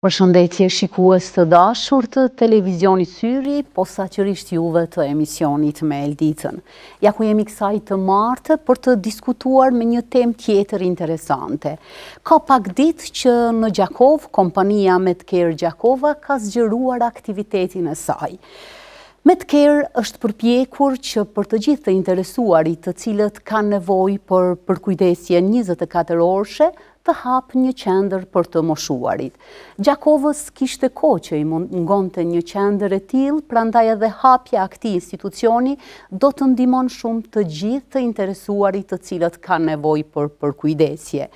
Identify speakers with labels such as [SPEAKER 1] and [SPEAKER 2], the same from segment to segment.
[SPEAKER 1] Përshëndetje shikues të dashur të televizionit Syri, posaçërisht juve të emisionit me Elditën. Ja ku jemi kësaj të martë për të diskutuar me një temë tjetër interesante. Ka pak ditë që në Gjakov, kompania Medcare Gjakova ka zgjeruar aktivitetin e saj. Medcare është përpjekur që për të gjithë të interesuarit të cilët kanë nevojë për përkujdesje 24 orëshe, të hapë një qendër për të moshuarit. Gjakovës kishte kohë që i mungonte një qendër e tillë, prandaj edhe hapja e këtij institucioni do të ndihmon shumë të gjithë të interesuarit të cilët kanë nevojë për përkujdesje.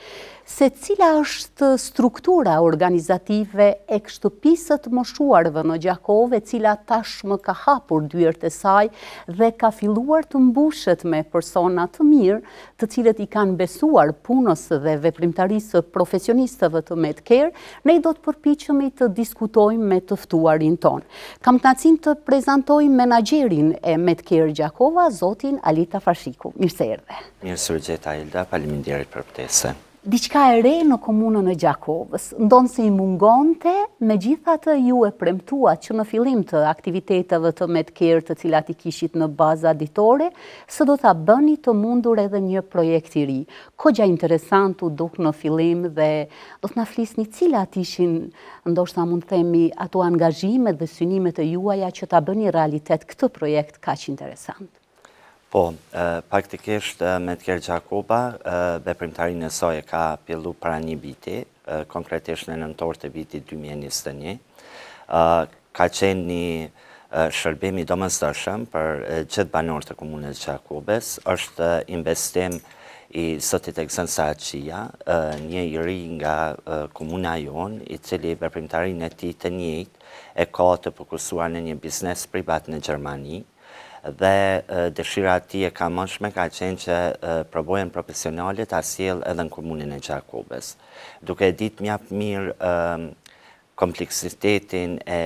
[SPEAKER 1] Se cila është struktura organizative e shtëpisë të moshuarve në Gjakov, e cila tashmë ka hapur dyert e saj dhe ka filluar të mbushet me persona të mirë, të cilët i kanë besuar punës dhe veprimtarisë profesionistëve të Medcare, ne do të përpiqemi të diskutojmë me të ftuarin tonë. Kam kënaqësinë të prezantoj menaxherin e Medcare Gjakova, zotin Alita Fashiku. Mirë se erdhe.
[SPEAKER 2] Mirë se u gjeta, Ilda, faleminderit për ftesën.
[SPEAKER 1] Diçka e re në komunën e Gjakovës, ndonë se i mungonte, megjithatë ju e premtuat që në fillim të aktiviteteve të Medcare të cilat i kishit në bazë ditore, se do ta bëni të mundur edhe një projekt i ri. Kogja interesant u duk në fillim dhe do të na flisni cilat ishin, ndoshta mund të themi, ato angazhimet dhe synimet e juaja që ta bëni realitet këtë projekt kaq interesant.
[SPEAKER 2] Po, praktikisht Medcare Gjakova, veprimtarinë e saj e ka fillu para një viti, konkretisht në nëntor të vitit 2021. Ka qenë një shërbim i domosdoshëm për gjithë banorët e komunës Gjakovës. Është investim i zotit Ekson Saçia, një i ri nga komuna jon, i cili veprimtarinë e tij të njëjtë e ka të fokusuar në një biznes privat në Gjermani. Dhe dëshira e tij e kamshme ka qenë që provojën profesionale ta sjellë edhe në komunën e Gjakovës. Duke ditë mjaft mirë kompleksitetin e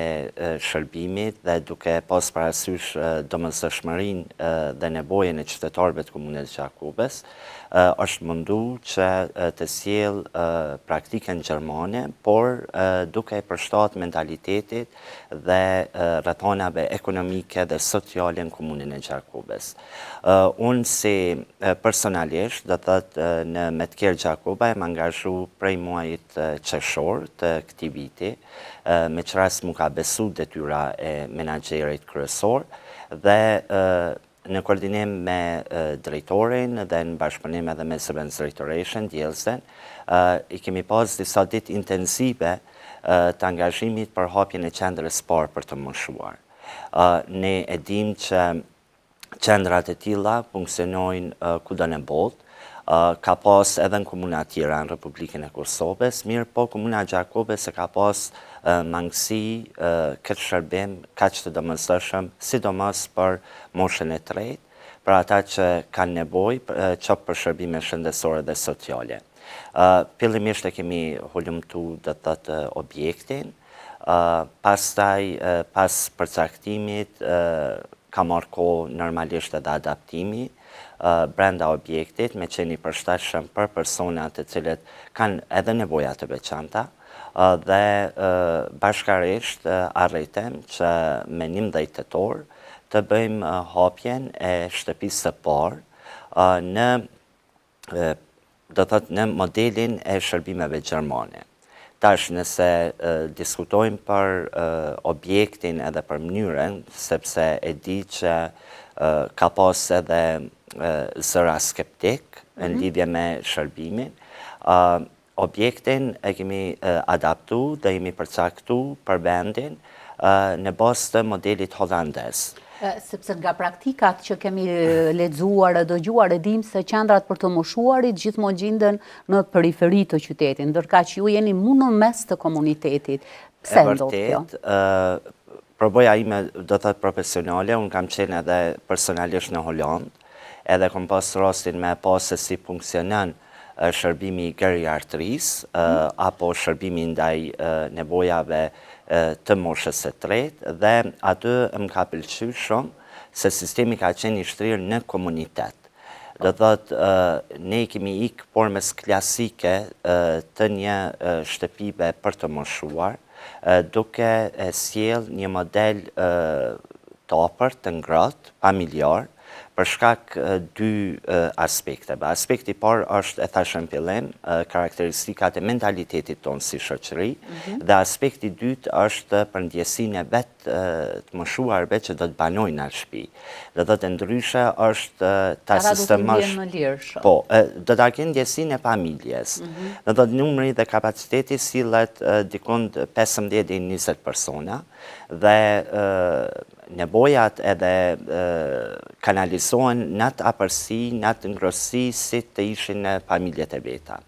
[SPEAKER 2] shërbimit dhe duke pas parasysh domosdoshmërinë dhe nevojën e qytetarëve të komunës Gjakovës, është mundu që të sjellë praktikën gjermane, por duke përshtatë mentalitetit dhe rrethanave ekonomike dhe sociale në komunën e Gjakovës. Unë si personalisht, do thotë në Medcare Gjakova e më angazhu prej muajit qershor të këtij viti, me që ras mu ka besu detyra e menaxherit kryesor dhe në koordinim me drejtorin dhe në bashkëpunim edhe me zëvendës drejtoreshën, Djelsen, i kemi pas disa ditë intensive të angazhimit për hapjen e qendrës parë për të moshuar. Ne e dim që qendrat e tilla funksionojnë kudo në botë, ka pas edhe në komuna tjera në Republikën e Kosovës, mirë po komuna Gjakovës e ka pas mangësi këtë shërbim kaq të domosdoshëm, sidomos për moshën e tretë, për ata që kanë nevojë qoftë për shërbime shëndetësore dhe sociale. Fillimisht e kemi hulumtu do të thotë objektin, pastaj pas përcaktimit ka marrë kohë normalisht edhe adaptimi brenda objektit, me qenë i përshtatshëm për persona të cilët kanë edhe nevoja të veçanta, dhe bashkarisht arritëm që me 11 tetor të bëjmë hapjen e shtëpisë së parë në modelin e shërbimeve gjermane. Tash nëse diskutojmë për objektin edhe për mënyrën, sepse e di që ka pas edhe zëra skeptik në lidhje me shërbimin, objektin e kemi adaptu dhe jemi përcaktu për vendin në bazë të modelit holandez.
[SPEAKER 1] Sepse nga praktikat që kemi lexuar e dëgjuar, e dim se qendrat për të moshuarit gjithmonë gjenden në periferi të qytetit, ndërkaq ju jeni më në mes të komunitetit. Pse ndodh kjo?
[SPEAKER 2] Përvoja ime do të thotë profesionale, unë kam qenë edhe personalisht në Holland, edhe kam pas rastin me pas se si funksionon shërbimi i geriatrisë apo shërbimi ndaj nevojave të moshës së tretë, dhe aty më ka pëlqyer shumë se sistemi ka qenë i shtrirë në komunitet. Do thotë ne kemi ikë formës klasike të një shtëpive për të moshuar, duke sjell një model të opër, të ngrohtë, familjar, për shkak dy aspekteve. Aspekti parë është, e thashë në fillim, karakteristikat e mentalitetit tonë si shoqëri, dhe aspekti dytë është për ndjesinë e vetë të moshuarve që do të banojnë në shtëpi. Do të ndryshe është ta sistemosh. Po, do ta kenë ndjesinë e familjes. Do të numri dhe kapaciteti sillet dikund 15 deri 20 persona dhe nevojat edhe kanalizohen në atë apërsi, në atë ngrohtësi si të ishin në familjet e veta.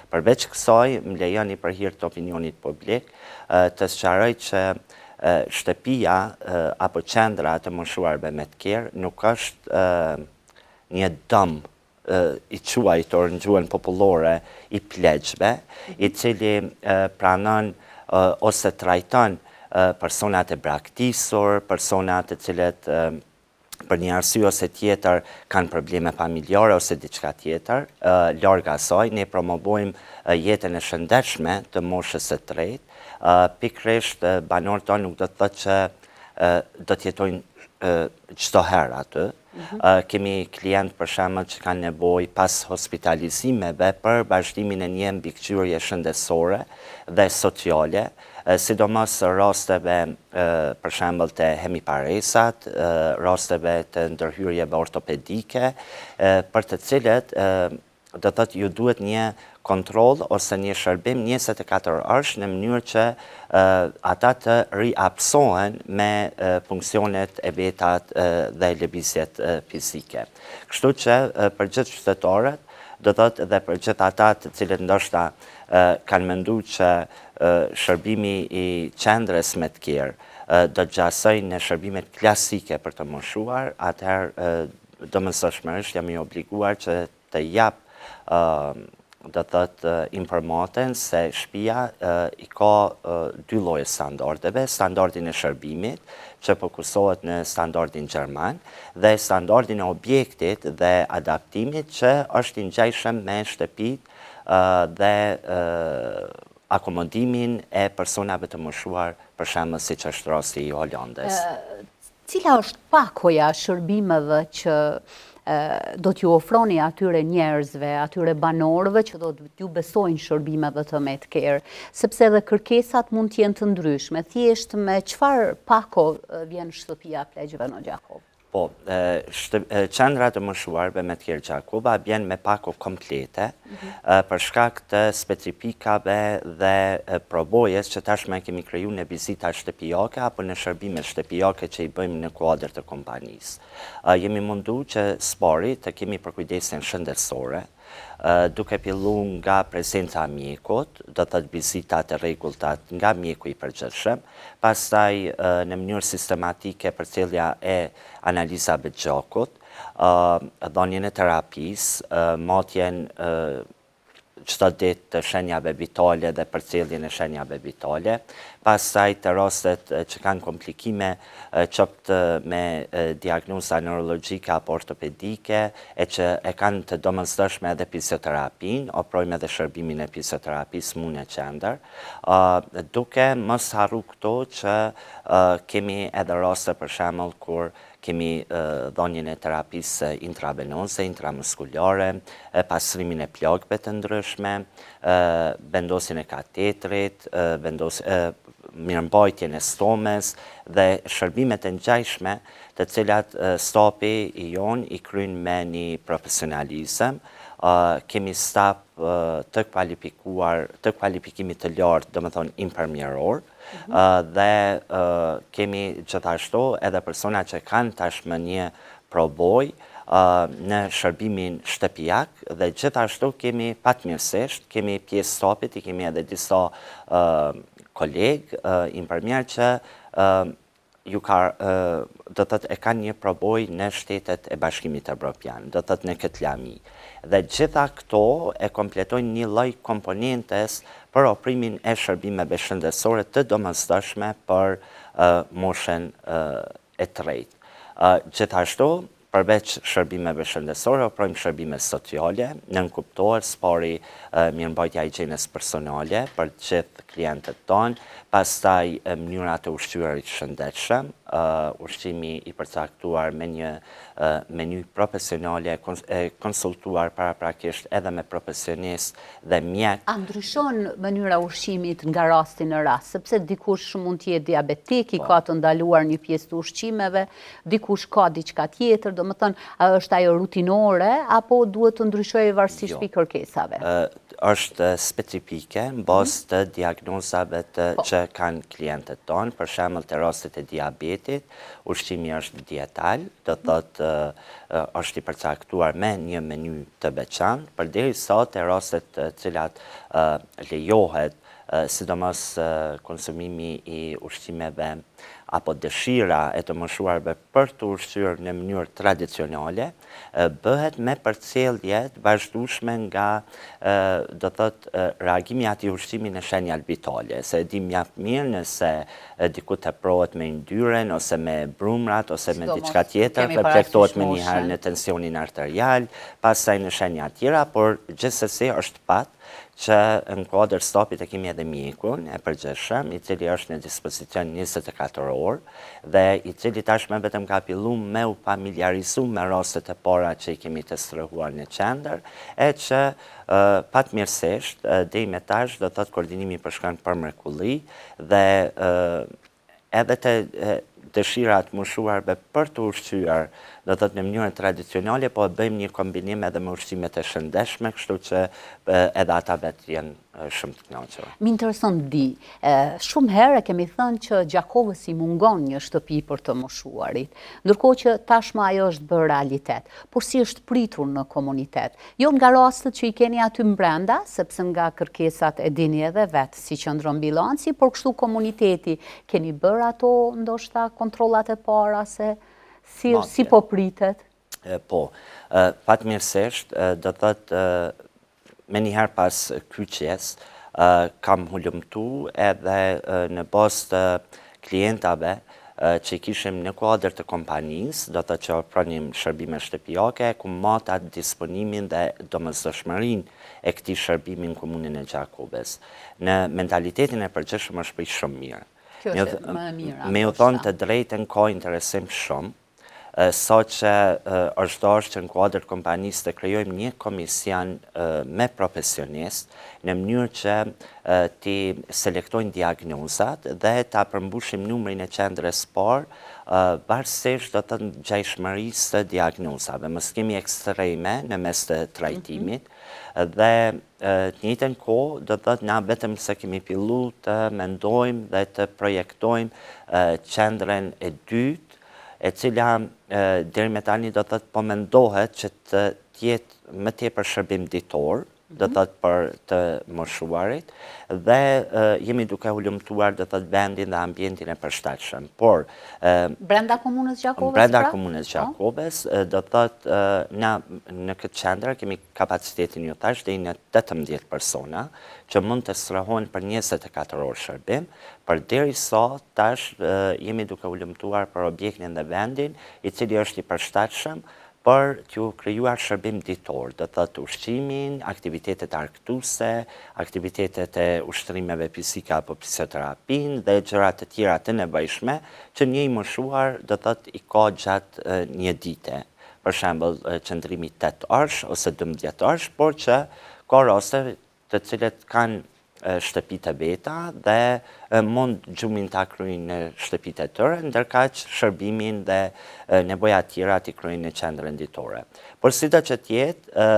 [SPEAKER 2] Përveç kësaj, më lejoni për hir të opinionit publik, të sqaroj që shtëpia apo qendra të moshuarve me të kerë nuk është një dëm i quajtur në gjuhën popullore i plegjve, i cili pranon ose trajton personat e braktisur, personat të cilët për një arsye ose tjetër kanë probleme familjare ose diçka tjetër. Larg asaj, ne promovojmë jetën e shëndetshme të moshës së tretë. Pikërisht banorët tonë nuk do të thotë që do të jetojnë çdo herë aty. Kemi klientë për shembull që kanë nevojë pas hospitalizimeve për vazhdimin e një mbikëqyrje shëndetësore dhe sociale, sidomos rasteve për shembull të hemiparesat, rasteve të ndërhyrjeve ortopedike, për të cilët do të thotë ju duhet një kontroll ose një shërbim 24 orësh në mënyrë që ata të riapsohen me funksionet e veta dhe lëvizjet fizike. Kështu që për gjithë qytetarët, do thotë dhe për gjithë ata të cilët ndoshta kanë menduar që shërbimi i qendrës me të kerë do të gjasojë në shërbimet klasike për të moshuar, atëherë domosdoshmërisht jam i obliguar që të jap do thotë informatën se shtëpia i ka dy lloje standardeve, standardin e shërbimit që fokusohet në standardin gjerman dhe standardin e objektit dhe adaptimit që është i ngjashëm me shtëpitë dhe akomodimin e personave të moshuar, për shembull siç është rasti i Holandës.
[SPEAKER 1] Cila është pakoja shërbimeve që do t'ju ofroni atyre njerëzve, atyre banorëve që do t'ju besojnë shërbimeve të me të kerë, sepse edhe kërkesat mund t'jenë të ndryshme. Thjesht me çfarë pako vjen shtëpia plegjve në Gjakov?
[SPEAKER 2] Po, qendra të moshuarve me të kerë Gjakova vjen me pako komplete për shkak të specifikave dhe provojës që tashmë kemi kriju në vizita shtëpiake apo në shërbime shtëpiake që i bëjmë në kuadër të kompanisë. Jemi mundu që spari të kemi përkujdesin shëndetësore, duke fillu nga prezenca mjekut, do të vizita të rregultat nga mjeku i përgjithshëm, pastaj në mënyrë sistematike përcjellja e analizave gjakut, dhënien e terapisë, matjen çdo ditë të shenjave vitale dhe përcjelljen e shenjave vitale, pastaj të rastet që kanë komplikime qoftë me diagnoza neurologjike apo ortopedike e që e kanë të domosdoshme edhe fizioterapinë, ofrojmë edhe shërbimin e fizioterapisë në qendër, duke mos harru këto që kemi edhe raste për shembull kur kemi dhënien e terapisë intravenoze, intramuskulare, pastrimin e plagëve të ndryshme, vendosjen e katetrit, mirëmbajtjen e stomës dhe shërbimet e ngjashme të cilat stafi i jon i kryen me një profesionalizëm. Kemi staf të kualifikuar, të kualifikimit të lartë, domethënë infermieror, dhe kemi gjithashtu edhe persona që kanë tashmë një provojë në shërbimin shtëpiak dhe gjithashtu kemi fatmirësisht, kemi pjesë stafit, i kemi edhe disa kolegë, infermier që do të e kanë një provojë në Shtetet e Bashkimit Evropian, do të në këtë lami. Dhe gjitha këto e kompletojnë një lloj komponentes për ofrimin e shërbimeve shëndetësore të domosdoshme për moshën e tretë. Gjithashtu, përveç shërbimeve shëndetësore, ofrojmë shërbime sociale, nënkuptohet spari mirëmbajtja e higjienës personale për të gjithë klientët tonë, pastaj mënyra të ushqyerit shëndetshëm, ushqimi i përcaktuar me një meny profesionale, konsultuar paraprakisht edhe me profesionist dhe mjek.
[SPEAKER 1] A ndryshon mënyra ushqimit nga rasti në rast, sepse dikush mund të jetë diabetik, i ka të ndaluar një pjesë të ushqimeve, dikush ka diçka tjetër, do më thënë, a është ajo rutinore, apo duhet të ndryshojë varësisht pi kërkesave?
[SPEAKER 2] Është specifike në bazë të diagnozave që kanë klientët tonë, për shembull të rastet e diabetit, ushqimi është dietal, do thotë është i përcaktuar me një meny të veçantë, përderisa të rastet të cilat lejohet sidomos konsumimi i ushqimeve apo dëshira e të moshuarve për të ushqyer në mënyrë tradicionale, bëhet me përcjellje të vazhdueshme nga do thotë reagimi i atij ushqimi në shenjat vitale, se e di mjaft mirë nëse diku teprohet me yndyrën ose me brumrat ose me diçka tjetër, reflektohet më njëherë në tensionin arterial, pastaj në shenja tjera, por gjithsesi është pat që në kuadër stopit e kemi edhe mjekun e përgjithshëm, i cili është në dispozicion 24 orë dhe i cili tashmë vetëm ka filluar me u familjarizu me rastet e para që i kemi të strehuar në qendër, e që fatmirësisht deri me tash do thotë koordinimi përshkon për mrekulli dhe edhe të dëshirat moshuarve për të ushqyer, do thotë në mënyrën tradicionale, po bëjmë një kombinim edhe me ushqimet e shëndetshme, kështu që edhe ata vetë janë shumë të kënaqur.
[SPEAKER 1] Më intereson di, shumë herë kemi thënë që Gjakovës i mungon një shtëpi për të moshuarit, ndërkohë që tashmë ajo është bërë realitet, por si është pritur në komunitet. Jo nga rastet që i keni aty brenda, sepse nga kërkesat e dini edhe vetë si qëndron bilanci, por kështu komuniteti keni bërë ato ndoshta kontrollat e para se si po pritet?
[SPEAKER 2] Po, fatmirësisht, do thotë me njëherë pas kyçjes, kam hulumtu edhe në bazë të klientave që kishim në kuadër të kompanisë, do të që ofronim shërbime shtëpiake, ku mata disponimin dhe domosdoshmërinë e këtij shërbimi në komunën e Gjakovës. Në mentalitetin e përgjithshëm është prej shumë mirë.
[SPEAKER 1] Kjo është më e mira.
[SPEAKER 2] Me u thonë të drejtën ka interesim shumë, sa që është dashur që në kuadër kompanisë të krijojmë një komision me profesionist në mënyrë që të selektojnë diagnozat dhe ta përmbushim numrin e qendrës parë, varësisht do të ngjashmërisë të diagnozave. Mos kemi ekstreme në mes të trajtimit dhe të njëjtën kohë do të thotë na vetëm se kemi filluar të mendojmë dhe të projektojmë qendrën e dytë, e cila deri me tani do thotë po mendohet që të jetë më tepër shërbim ditor, do thotë për të moshuarit, dhe jemi duke hulumtuar do thotë vendin dhe ambientin e përshtatshëm. Por
[SPEAKER 1] brenda komunës Gjakovës?
[SPEAKER 2] Brenda komunës Gjakovës, do thotë na në këtë qendër kemi kapacitetin ju thash deri në 18 persona që mund të strehohen për 24 orë shërbim, përderisa tash jemi duke hulumtuar për objektin dhe vendin, i cili është i përshtatshëm për t'ju krijuar shërbim ditor, do thotë ushqimin, aktivitetet argëtuese, aktivitetet e ushtrimeve fizike apo fizioterapin dhe gjëra të tjera të nevojshme që një i moshuar do thotë i ka gjatë një dite. Për shembull, qëndrimi 8 orësh ose 12 orësh, por që ka raste të cilët kanë shtëpitë e veta dhe mund gjumin ta kryejnë në shtëpitë e tyre, ndërkaq shërbimin dhe nevojat tjera t'i kryejnë në qendrën ditore. Por sido që t'jetë,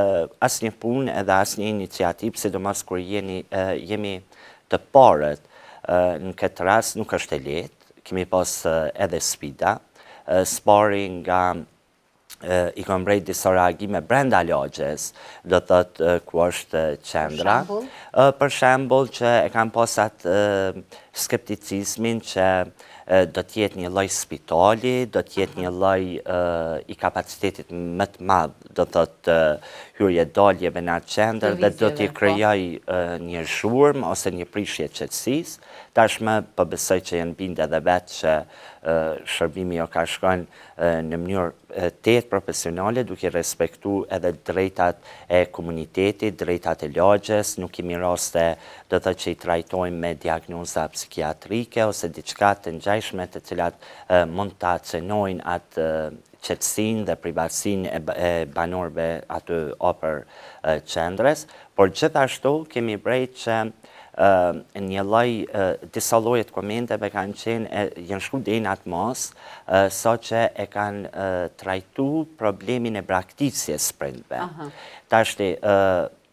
[SPEAKER 2] asnjë punë edhe asnjë iniciativë, sidomos kur jemi të parët në këtë rast nuk është e lehtë, kemi pas edhe sfida, spari nga i kam brejt disa reagime brenda lagjes, do thotë ku është qendra. Për shembull që e kam pas atë skepticizmin që do t'jetë një lloj spitali, do t'jetë një lloj i kapacitetit më të madh, do thotë hyrje daljeve në atë qendër dhe do t'i krijoj një zhurmë ose një prishje qetësisë. Tashmë po besoj që janë bindë edhe vetë që shërbimi jo ka shkojnë në mënyrë tetë profesionale, duke respektu edhe drejtat e komunitetit, drejtat e lagjes, nuk kemi raste do të që i trajtojmë me diagnoza psikiatrike ose diçka të ngjashme të cilat mund ta cenojnë atë qetësinë dhe privatësinë e banorëve aty afër qendrës, por gjithashtu kemi brejt që një lloj disa lloje të komenteve kanë qenë janë shku deri në atë mos, sa që e kanë trajtu problemin e braktisjes prindve. Tashti,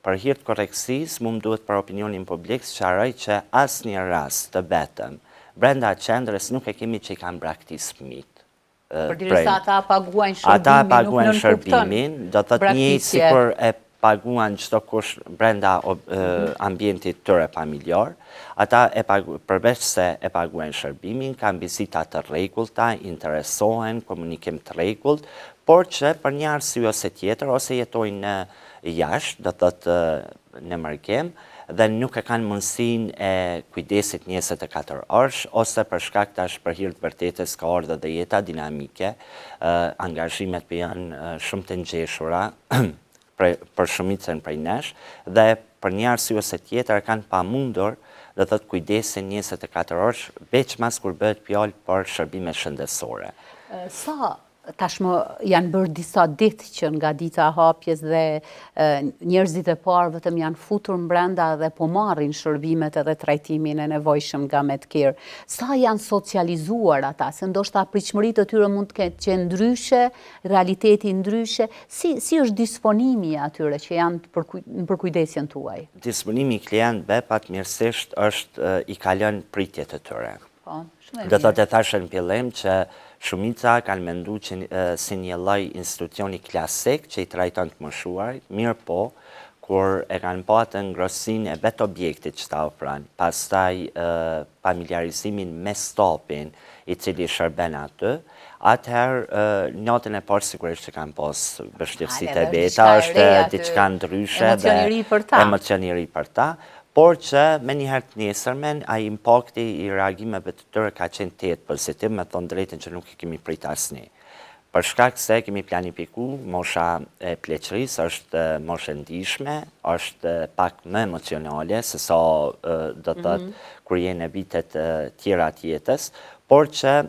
[SPEAKER 2] për hir të korrekcisë, mu më duhet për opinionin publik sqaroj që asnjë rast të vetëm brenda qendrës nuk e kemi që i kanë braktis fëmijët.
[SPEAKER 1] Përderisa ata paguajnë shërbimin,
[SPEAKER 2] ata paguajnë shërbimin, do thotë një sikur e paguan çdo kush brenda ambientit tyre familjar. Ata përveç se e paguajnë shërbimin, kanë vizita të rregullta, interesohen, komunikim të rregullt, por që për një arsye ose tjetër ose jetojnë jashtë, do thotë në mërgjem, dhe nuk e kanë mundësinë e kujdesit 24 orësh, ose për shkak tash për hir të vërtetës ka ardhur dhe jeta dinamike, angazhimet janë shumë të ngjeshura për shumicën prej nesh, dhe për një arsye ose tjetër kanë pamundur do thotë kujdesin 24 orësh, veçmas kur bëhet fjalë për shërbime shëndetësore.
[SPEAKER 1] Sa tashmë janë bërë disa ditë që nga dita e hapjes dhe njerëzit e parë vetëm janë futur brenda dhe po marrin shërbimet edhe trajtimin e nevojshëm nga Medcare. Sa janë socializuar ata, se ndoshta pritshmëritë e tyre mund të ketë qenë ndryshe, realiteti ndryshe, si është disponimi atyre që janë në përkujdesjen tuaj?
[SPEAKER 2] Disponimi i klientëve patmirësisht është i kalon pritjet e tyre.
[SPEAKER 1] Po, shumë e
[SPEAKER 2] Do
[SPEAKER 1] mirë.
[SPEAKER 2] thotë e thashë në fillim që shumica kanë mendu që si një lloj institucioni klasik që i trajton të moshuarit, mirë po, kur e kanë pa atë ngrohtësinë e vetë objektit që ta ofron, pastaj familiarizimin me stafin i cili shërben aty, atëherë natën e parë sigurisht që kanë pas vështirësitë e veta, është diçka ndryshe dhe emocion i ri për ta. Por që me njëherë të nesërmen, a impakti i reagimeve të tërë ka qenë tetë pozitiv, me thonë drejtën që nuk i kemi prit asnjë. Për shkak se kemi planifiku, mosha e pleqërisë është moshë ndihshme, është pak më emocionale, se sa do të thotë kur je në vitet tjera të jetës, por që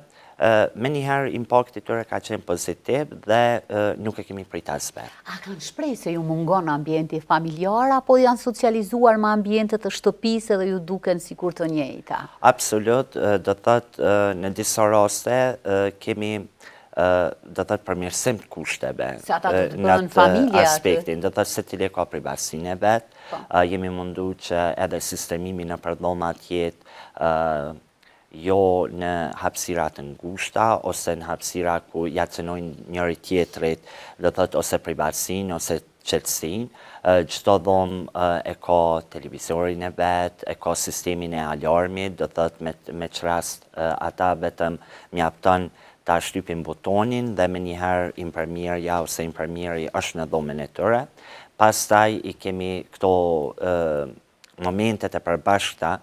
[SPEAKER 2] me njëherë impakti tyre ka qenë pozitiv dhe nuk e kemi prit asve.
[SPEAKER 1] A kanë shprehë se ju mungon ambienti familjar apo janë socializuar me ambientet të shtëpisë dhe ju duken sikur të njëjta?
[SPEAKER 2] Absolut, do thotë në disa raste kemi do thotë përmirësim të kushteve në atë aspektin, do thotë se cili ka privatësinë e vet, jemi mundu që edhe sistemimi në përdhoma të jetë jo në hapësira të ngushta ose në hapësira ku ja cenojnë njëri tjetrit, do thotë ose privatësinë ose qetësinë. Çdo dhomë e ka televizorin e vet, e ka sistemin e alarmit, do thotë me çrast ata vetëm mjafton ta shtypin butonin dhe me njëherë infermierja ose infermieri është në dhomën e tyre. Pastaj i kemi këto momentet e përbashkëta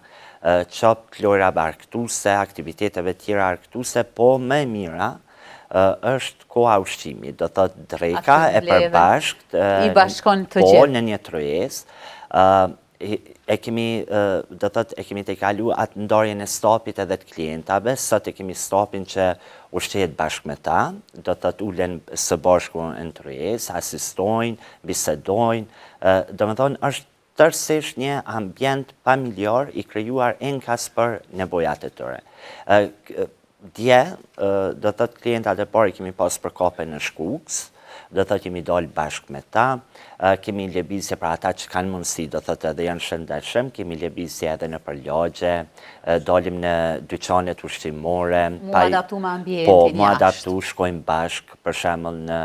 [SPEAKER 2] qop klora arktuse, aktiviteteve tjera arktuse, po më mira është koha ushqimit, do thotë dreka e përbashkët,
[SPEAKER 1] i bashkon të
[SPEAKER 2] po
[SPEAKER 1] gjithë.
[SPEAKER 2] në një trojes, e kemi, do thotë, e kemi të kalu atë ndarjen e stafit edhe të klientave, sot e kemi stafin që ushqehet bashkë me ta, do thotë ulen së bashku në trojes, asistojnë, bisedojnë, do më thonë është tërësisht një ambient familjar i krijuar enkas për nevojat e tyre. Dje, do thotë klientat e parë kemi pas për kape në Shkuks, do thotë jemi dalë bashkë me ta, kemi lëvizje për ata që kanë mundësi, do thotë edhe janë shëndetshëm, kemi lëvizje edhe në përlagje, dalim në dyqanet ushqimore,
[SPEAKER 1] mu adaptu me ambientin
[SPEAKER 2] po,
[SPEAKER 1] jashtë.
[SPEAKER 2] mu adaptu, shkojmë bashkë, për shembull në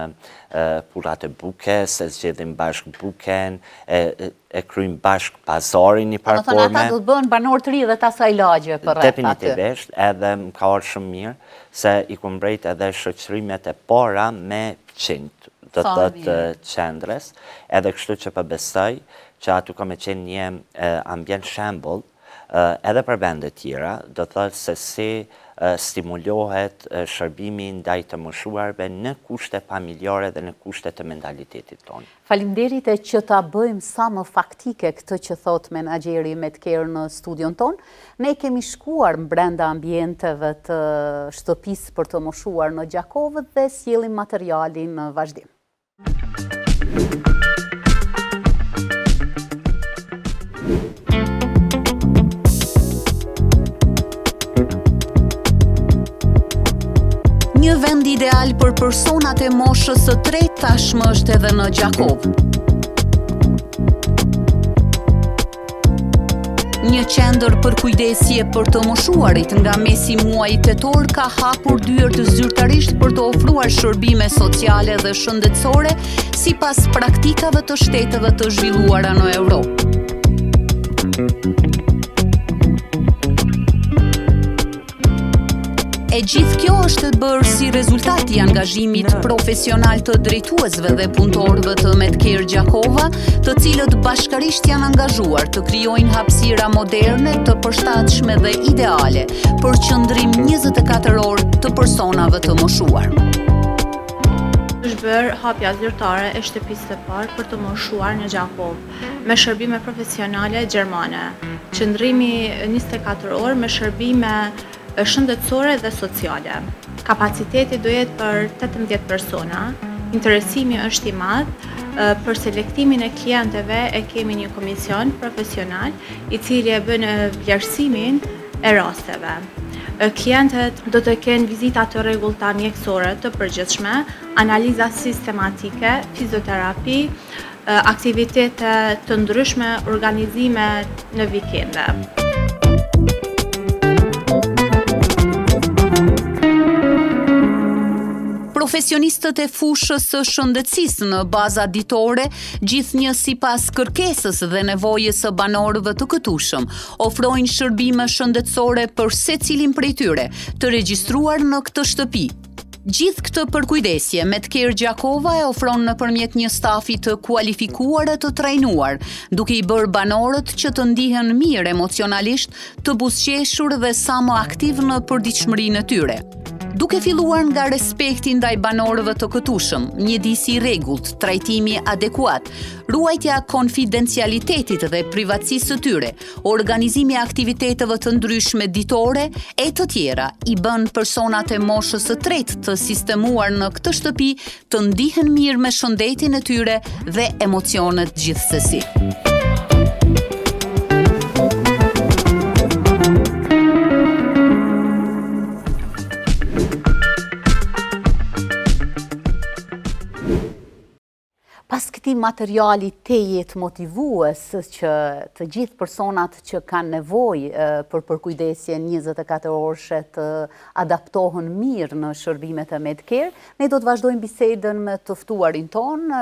[SPEAKER 2] purat e bukes, e zgjedhim bashkë buken, e kryjmë bashkë pazarin një parë forme.
[SPEAKER 1] Do thënë ata do të bëhen banor të ri dhe të asaj lagje për rreth aty.
[SPEAKER 2] Definitivisht, edhe më ka ardhur shumë mirë, se i ku mbrejt edhe shoqërimet e para me qinjt, do të thotë qendrës, edhe kështu që besoj që aty ka me qenë një ambient shembull, edhe për vende tjera, do të thotë se si stimulohet shërbimi ndaj të moshuarve në kushte familjare dhe në kushte të mentalitetit tonë.
[SPEAKER 1] Faleminderit e që ta bëjmë sa më faktike këtë që thot menaxheri Medcare në studion tonë. Ne kemi shkuar brenda ambienteve të shtëpisë për të moshuar në Gjakovë dhe sjellim materialin në vazhdim. Një vend ideal për personat e moshës së tretë tashmë është edhe në Gjakovë. Një qendër për kujdesje për të moshuarit nga mesi muajit tetor ka hapur dyert zyrtarisht për të ofruar shërbime sociale dhe shëndetësore sipas praktikave të shteteve të zhvilluara në Europë. E gjithë kjo është bërë si rezultat i angazhimit profesional të drejtuesve dhe punëtorëve të Medcare Gjakova, të cilët bashkërisht janë angazhuar të krijojnë hapësira moderne, të përshtatshme dhe ideale për qëndrim 24 orë të personave të moshuar.
[SPEAKER 3] Është bërë hapja zyrtare e shtëpisë së parë për të moshuar në Gjakovë me shërbime profesionale gjermane. Qëndrimi 24 orë me shërbime shëndetësore dhe sociale. Kapaciteti do jetë për 18 persona, interesimi është i madh, për selektimin e klientëve e kemi një komision profesional i cili e bën vlerësimin e rasteve. Klientët do të kenë vizita të rregullta mjekësore të përgjithshme, analiza sistematike, fizioterapi, aktivitete të ndryshme, organizime në vikende.
[SPEAKER 1] Profesionistët e fushës së shëndetësisë në baza ditore, gjithnjë sipas kërkesës dhe nevojës së banorëve të këtushëm, ofrojnë shërbime shëndetësore për secilin prej tyre, të regjistruar në këtë shtëpi. Gjithë këtë përkujdesje, Medcare Gjakova e ofron nëpërmjet një stafi të kualifikuar e të trajnuar, duke i bërë banorët që të ndihen mirë emocionalisht, të buzëqeshur dhe sa më aktiv në përditshmërinë e tyre. Duke filluar nga respekti ndaj banorëve të këtushëm, mjedisi i rregullt, trajtimi adekuat, ruajtja konfidencialitetit dhe privatësisë së tyre, organizimi i aktiviteteve të ndryshme ditore e të tjera, i bën personat e moshës së tretë të sistemuar në këtë shtëpi të ndihen mirë me shëndetin e tyre dhe emocionet gjithsesi. Pas këtij materiali tejet motivues që të gjithë personat që kanë nevojë për përkujdesje 24 orëshe të adaptohen mirë në shërbimet e Medcare, ne do të vazhdojmë bisedën me të ftuarin tonë,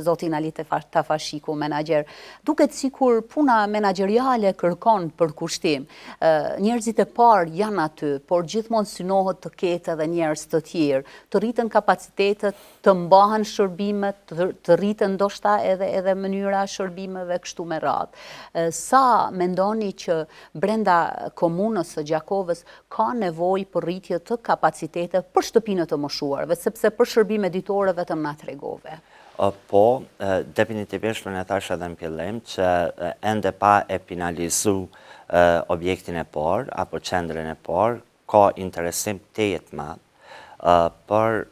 [SPEAKER 1] zotin Alit Tafashiku, menaxher. Duket sikur puna menaxheriale kërkon përkushtim. Njerëzit e parë janë aty, por gjithmonë synohet të ketë edhe njerëz të tjerë, të rritën kapacitetet, të mbahen shërbimet, të rritën ndoshta edhe mënyra shërbimeve kështu me radhë. Sa mendoni që brenda komunës së Gjakovës ka nevojë për rritje të kapacitete për shtëpinë të moshuarve, sepse për shërbime ditore vetëm na tregove?
[SPEAKER 2] Po, definitivisht unë e thash edhe në fillim që ende pa e finalizu objektin e parë apo qendrën e parë, ka interesim tejet madh për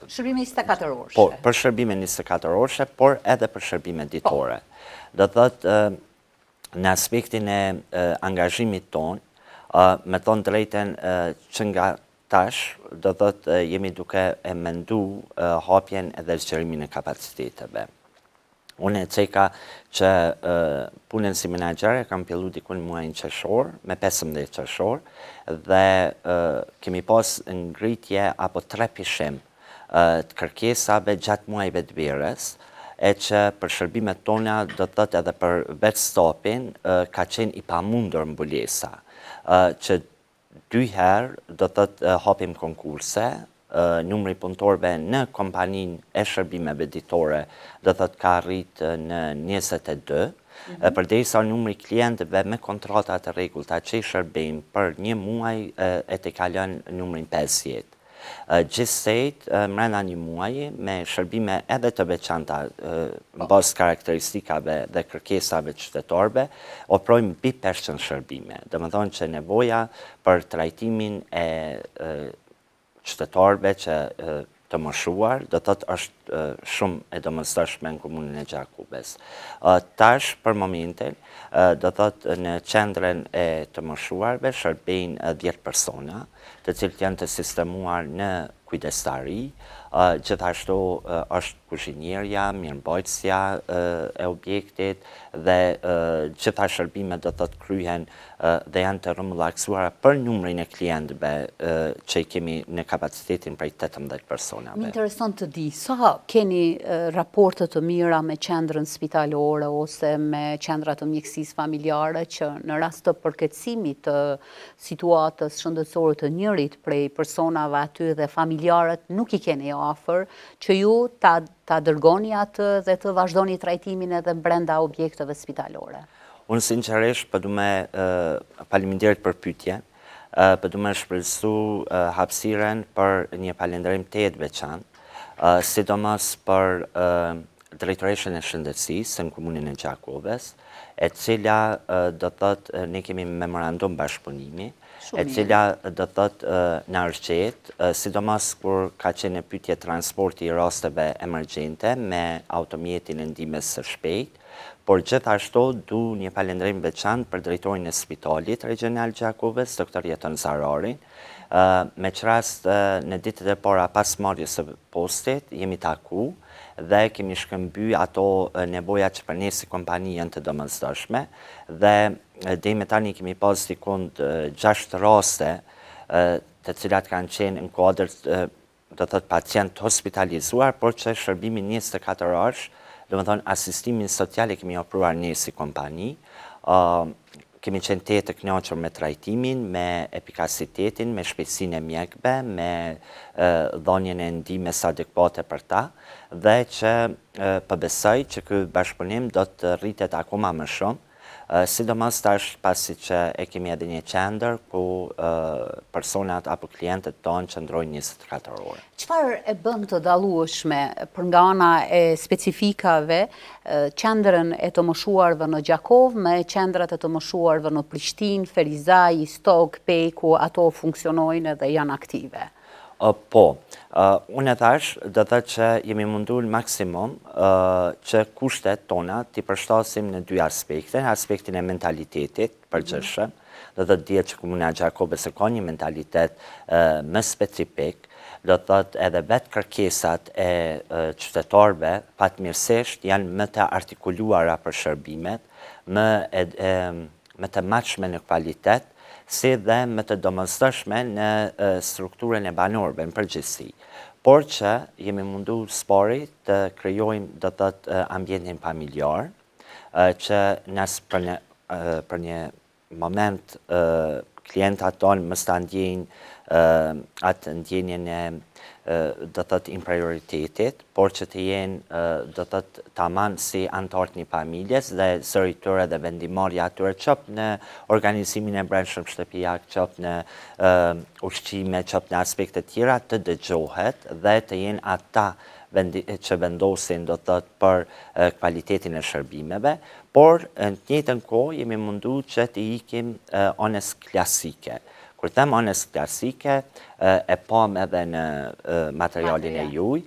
[SPEAKER 1] shërbime 24 orëshe.
[SPEAKER 2] Po, për shërbime 24 orëshe, por edhe për shërbime ditore. Do thotë në aspektin e angazhimit ton, me thonë drejten që nga tash, do thotë jemi duke e mendu hapjen edhe zgjerimin e kapaciteteve. Unë e ceka që punën si menaxher e kam fillu diku në muajin qershor, me 15 qershor, dhe kemi pas ngritje apo 3 pishim të kërkesave gjatë muajve të verës, e që për shërbimet tona do të thotë edhe për vetë stopin ka qenë i pamundur mbulesa, që 2 herë do të thotë hapim konkurse, numri punëtorëve në kompaninë e shërbimeve ditore do thotë ka arrit në 22, përderisa numri klientëve me kontrata të rregullta që i shërbejmë për një muaj e të kalon numrin 50. Gjithsejt, mrena një muaji, me shërbime edhe të veçanta në bazë karakteristikave dhe kërkesave të qytetarëve, ofrojmë mbi 500 shërbime. Domethënë që nevoja për trajtimin e qytetarëve që të moshuar, do thotë është shumë e domosdoshme në komunën e Gjakubes. Tash, për momentin, do thotë në qendrën e të moshuarve shërbejnë 10 persona, të cilët janë të sistemuar në kujdestari, gjithashtu është kuzhinierja, mirëmbajtësja e objektit dhe gjitha shërbimet do thotë kryhen dhe janë të rrëmullaksuara për numrin e klientëve që i kemi në kapacitetin prej 18 personave.
[SPEAKER 1] Më intereson të di, sa keni raporte të mira me qendrën spitalore ose me qendrat të mjekësisë familjare që në rast të përkeçimit të situatës shëndetësore të njërit prej personave aty dhe familjarët nuk i keni afër, që ju ta dërgoni atë dhe të vazhdoni trajtimin edhe brenda objekteve spitalore?
[SPEAKER 2] Unë sinqerisht po du me faleminderit për pyetjen, po du me shpresu hapësiren për një falënderim të veçantë, sidomos për drejtoreshën e shëndetësisë në komunën e Gjakubes, e cila do thotë ne kemi memorandum bashkëpunimi, e cila do thotë na rrëqet, sidomos kur ka qenë pyetje transporti i rasteve emergjente me automjetin e ndihmës së shpejtë, por gjithashtu du një falënderim veçantë për drejtorin e spitalit regional Gjakubes, doktor Jeton Zararin, me që rast në ditët e para pas marrjes së postit jemi taku dhe kemi shkëmby ato nevoja që për ne si kompani janë të domosdoshme dhe deri me tani kemi pas dikund 6 raste të cilat kanë qenë në kuadër do thotë pacient hospitalizuar, por që shërbimi 24 orësh, do të thonë asistimin social e kemi ofruar ne si kompani. Kemi qenë të kënaqur me trajtimin, me efikasitetin, me shpejtësinë e mjekëve, me dhënien e ndihmës adekuate për ta, dhe që besoj që ky bashkëpunim do të rritet akoma më shumë, sidomos tash pasi që e kemi edhe një qendër ku personat apo klientët tonë qëndrojnë 24 orë.
[SPEAKER 1] Çfarë e bën të dallueshme për nga ana e specifikave qendrën e të moshuarve në Gjakov me qendrat e të moshuarve në Prishtinë, Ferizaj, Istog, Pej, ku ato funksionojnë dhe janë aktive?
[SPEAKER 2] Po, unë e thash, do thotë që jemi mundur maksimum që kushtet tona t'i përshtasim në 2 aspekte, aspektin e mentalitetit përgjithshëm, do thotë dihet që komuna e Gjakobes ka një mentalitet më specifik, do thotë edhe vetë kërkesat e qytetarëve fatmirësisht janë më të artikuluara për shërbimet, më të matshme në kvalitet, si dhe më të domosdoshme në strukturën e banorëve në përgjithësi. Por që jemi mundu spori të krijojmë do thotë ambientin familjar, që për një moment klientat tonë mos ta ndjejnë atë ndjenjen e do thotë inferioritetit, por që të jenë do thotë tamam si anëtarë një familjes dhe zëri tyre dhe vendimarrja atyre qoftë në organizimin e brendshëm shtëpiak, qoftë në ushqime, qoftë në aspekte tjera të dëgjohet dhe të jenë ata që vendosin do thotë për kvalitetin e shërbimeve, por në të njëjtën kohë jemi mundu që të ikim anës klasike. Kur them anës klasike, e pam edhe në materialin e juaj.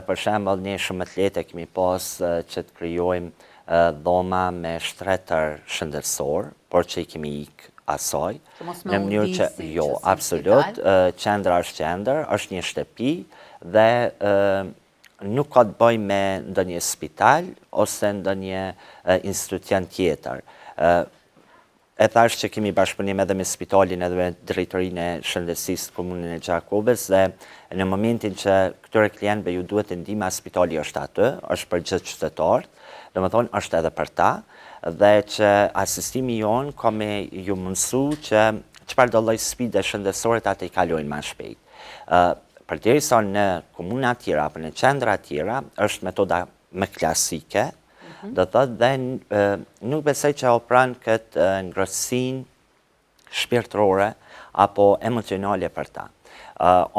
[SPEAKER 2] Për shembull, ne shumë të lehtë kemi pas që të krijojmë dhoma me shtretër shëndetësor, por që i kemi ik asaj.
[SPEAKER 1] Që mos me udhisi
[SPEAKER 2] Jo, absolut, qendra është qendër, është një shtëpi dhe nuk ka të bëj me ndonjë spital ose ndonjë institucion tjetër. E thash që kemi bashkëpunim edhe me spitalin edhe me drejtorinë e shëndetësisë komunën e Gjakobës dhe në momentin që këtyre klientëve ju duhet ndihma, spitali është aty, është për gjithë qytetarët, domethënë është edhe për ta, dhe që asistimi jon ka me ju mundësu që çfarë do lloj sfide shëndetësore atë i kalojnë më shpejt. Përderisa në komuna tjera apo në qendra tjera është metoda më klasike, do thotë dhe nuk besoj që ofron këtë ngrohtësinë shpirtërore apo emocionale për ta.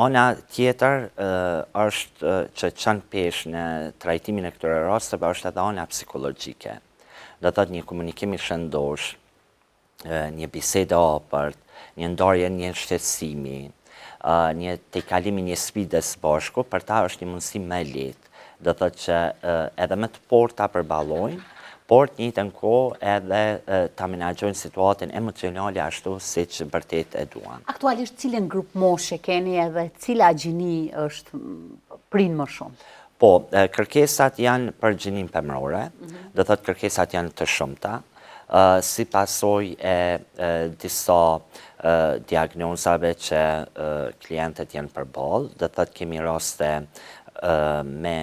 [SPEAKER 2] Ona tjetër është që çon pesh në trajtimin e këtyre rasteve është edhe ona psikologjike. Do thotë një komunikim i shëndosh, një bisedë e hapërt, një ndarje, një shqetësimi, një tejkalimi një sfidës bashku, për ta është një mundësi më e lehtë. Do thotë që edhe me të porta përballojnë, por të njëjtën kohë edhe ta menaxhojnë situatën emocionale ashtu siç vërtet e duan.
[SPEAKER 1] Aktualisht cilën grup moshe keni edhe cila gjini është prin më shumë?
[SPEAKER 2] Po, kërkesat janë për gjinin femërore, do thotë kërkesat janë të shumta, si pasojë e disa diagnozave që klientët janë përballë, do thotë kemi raste me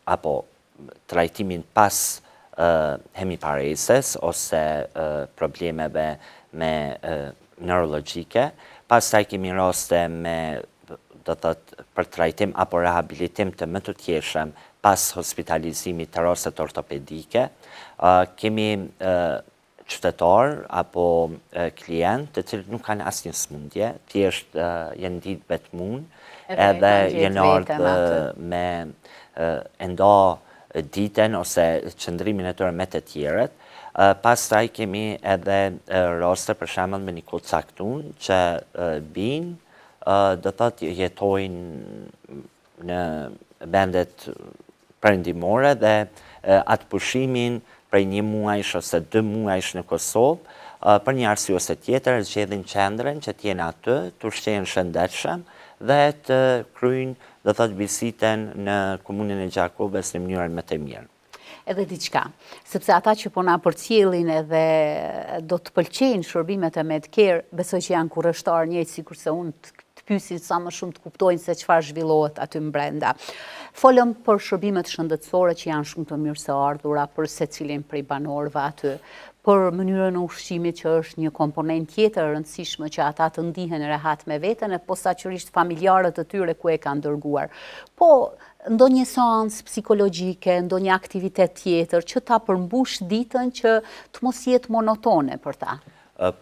[SPEAKER 2] apo trajtimin pas hemiparesis ose problemeve me neurologjike, pastaj kemi raste me do thotë për trajtim apo rehabilitim të më të tjeshëm pas hospitalizimit të rastet ortopedike, kemi qytetar apo klient të cilët nuk kanë asnjë smundje, thjesht janë ditë vetmun, edhe janë ardhur me enda ditën ose qëndrimin e tyre me të tjerët. Pastaj kemi edhe raste për shembull me një kohë caktuar që bin, do thotë jetojnë në vendet perëndimore dhe atë pushimin prej 1 muajsh ose 2 muajsh në Kosovë, për një arsye ose tjetër zgjedhin qendrën që të jenë aty, të ushqehen shëndetshëm dhe të kryejnë, do thotë, vizitën në komunën e Gjakobës në mënyrën më të mirë.
[SPEAKER 1] Edhe diçka, sepse ata që po na përcjellin edhe do të pëlqejnë shërbimet e Medcare, besoj që janë kurrështar njëjtë sikurse unë të pyesin sa më shumë të kuptojnë se çfarë zhvillohet aty brenda. Folëm për shërbimet shëndetësore që janë shumë të mirëseardhura për secilin prej banorëve aty, për mënyrën e ushqimit që është një komponent tjetër e rëndësishme që ata të ndihen rehat me veten e posaçërisht familjarët e tyre ku e kanë dërguar. Po, ndonjë seancë psikologjike, ndonjë aktivitet tjetër që ta përmbush ditën që të mos jetë monotone për ta.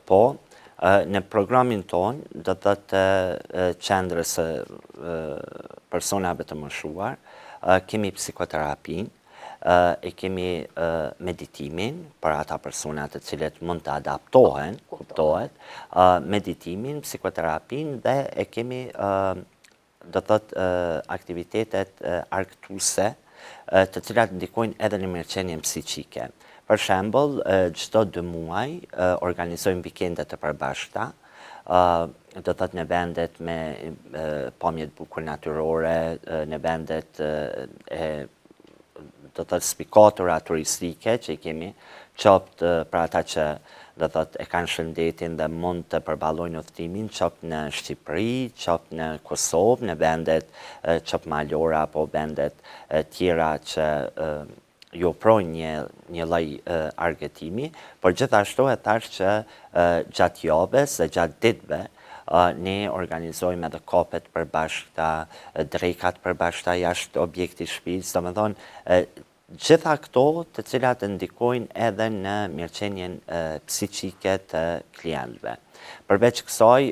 [SPEAKER 2] Po, në programin ton, do të thotë qendrës personave të moshuar, kemi psikoterapinë, e kemi meditimin për ata persona të cilët mund të adaptohen, kuptohet, meditimin, psikoterapin dhe e kemi do thotë aktivitetet argëtuese të cilat ndikojnë edhe në mirëqenien psiqike. Për shembull, çdo 2 muaj organizojmë vikende të përbashkëta, do thotë në vendet me pamje të bukur natyrore, në vendet do thotë spikatura turistike që i kemi, qoftë për ata që do thotë e kanë shëndetin dhe mund të përballojnë udhëtimin, qoftë në Shqipëri, qoftë në Kosovë, në vendet qoftë malore apo vendet tjera që ju ofrojnë një lloj argëtimi, por gjithashtu e thash që gjatë javës dhe gjatë ditëve ne organizojmë edhe kopet përbashkëta, drekat përbashkëta jashtë objektit shtëpisë, domethënë gjitha këto të cilat ndikojnë edhe në mirëqenien psiqike të klientëve. Përveç kësaj,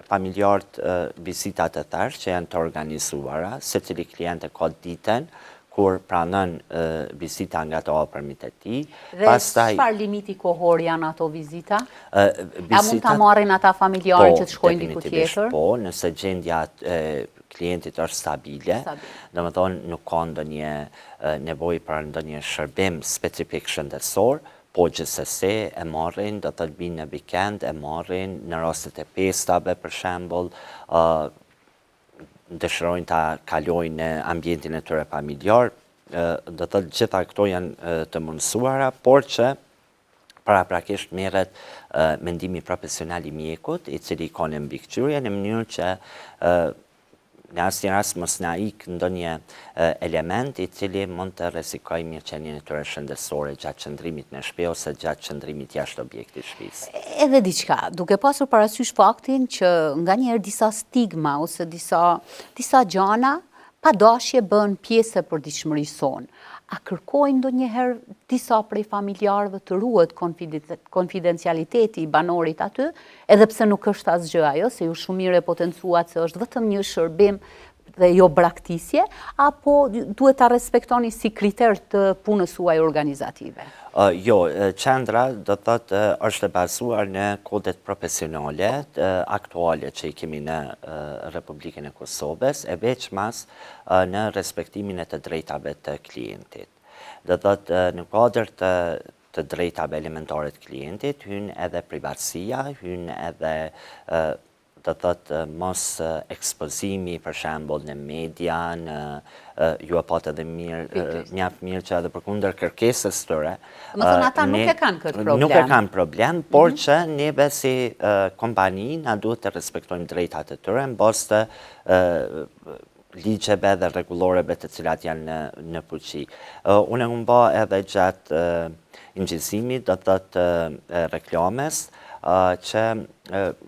[SPEAKER 2] familjarët vizitat e thash që janë të organizuara, secili klient e ka ditën kur pranon vizita nga të afërmit e tij.
[SPEAKER 1] Dhe çfarë limiti kohor janë ato vizita? A mund ta marrin ata familjarë që të shkojnë diku tjetër?
[SPEAKER 2] Po, nëse gjendja klientit është stabile, domethënë nuk ka ndonjë nevojë për ndonjë shërbim specifik shëndetësor, po gjithsesi e marrin, do të binë në weekend, e marrin në rastet e pestave, për shembull, dëshirojnë ta kalojnë në ambientin e tyre familjar, do të gjitha këto janë të mundësuara, por që paraprakisht merret mendimi profesional i mjekut, i cili ka në mbikëqyrje në mënyrë që në asnjë rast mos na ik ndonjë element i cili mund të rrezikojë mirëqenien e tyre shëndetësore gjatë qëndrimit në shtëpi ose gjatë qëndrimit jashtë objektit shtëpisë.
[SPEAKER 1] Edhe diçka, duke pasur parasysh faktin që nganjëherë disa stigma ose disa gjana pa dashje bën pjesë e përditshmërisë sonë. A kërkojnë ndonjëherë disa prej familjarëve të ruhet konfidencialiteti i banorit aty, edhe pse nuk është asgjë ajo, se ju shumë mirë e potencuat se është vetëm një shërbim dhe jo braktisje, apo duhet ta respektoni si kriter të punës suaj organizative?
[SPEAKER 2] Jo, qendra do të thotë është e bazuar në kodet profesionale aktuale që i kemi në Republikën e Kosovës, e veçmas në respektimin e të drejtave të klientit. Do të thotë në kuadër të drejtave elementare të klientit hyn edhe privatësia, hyn edhe do të thotë mos ekspozimi për shembull në media, ju e pat edhe mjaft mirë që edhe përkundër kërkesës tyre.
[SPEAKER 1] Më thënë ata nuk e kanë këtë problem.
[SPEAKER 2] Nuk e kanë problem, por që neve si kompani na duhet të respektojmë drejtat e tyre në bazë të ligjeve dhe rregulloreve të cilat janë në fuqi. Unë e bë edhe gjatë injizimit, do të thotë reklames, që